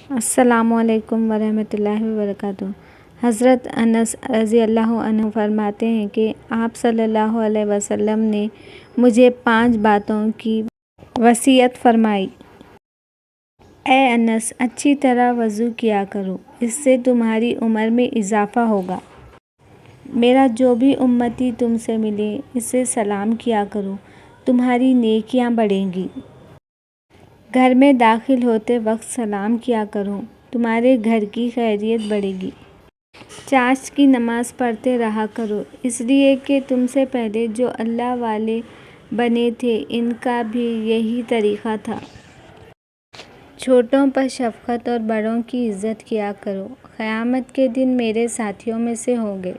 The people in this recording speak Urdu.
السلام علیکم ورحمۃ اللہ وبرکاتہ۔ حضرت انس رضی اللہ عنہ فرماتے ہیں کہ آپ صلی اللہ علیہ وسلم نے مجھے 5 باتوں کی وصیت فرمائی۔ اے انس، اچھی طرح وضو کیا کرو، اس سے تمہاری عمر میں اضافہ ہوگا۔ میرا جو بھی امتی تم سے ملے اسے سلام کیا کرو، تمہاری نیکیاں بڑھیں گی۔ گھر میں داخل ہوتے وقت سلام کیا کرو، تمہارے گھر کی خیریت بڑھے گی۔ چاشت کی نماز پڑھتے رہا کرو، اس لیے کہ تم سے پہلے جو اللہ والے بنے تھے ان کا بھی یہی طریقہ تھا۔ چھوٹوں پر شفقت اور بڑوں کی عزت کیا کرو، قیامت کے دن میرے ساتھیوں میں سے ہوں گے۔